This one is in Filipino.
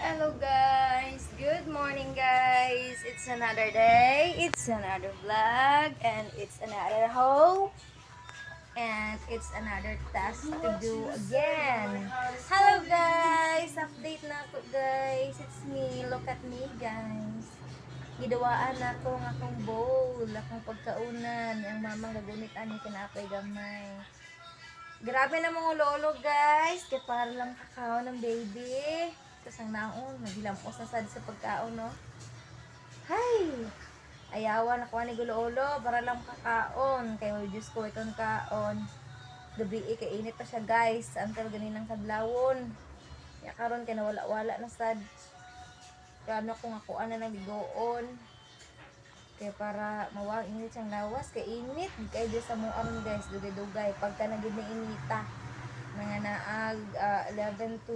Hello guys! Good morning guys! It's another day, it's another vlog, and it's another haul, and it's another task to do again. Hello guys! Update na ako guys! It's me, look at me guys! Gidawaan ako ng akong bowl, akong pagkaunan, yung mamang gagunitan ni kinapay gamay. Grabe na mga lolo guys, kaya para lang kakao ng baby. Kasang naon, nagilampos na sad sa pagkaon, no? Hay! Ayawan ako ni gulo-ulo para lang kakaon. Kaya Diyos ko, itong kaon. Gabi kay init pa siya guys, until ganinang kadlawon. Kaya karon kay nawala-wala na sad. Kaya ano kung ako na nagigoon. Kaya para mawag init siyang lawas, kay init. Kaya Diyos sa muam guys, dugay-dugay. Pagka naging inita, mga naag 11 to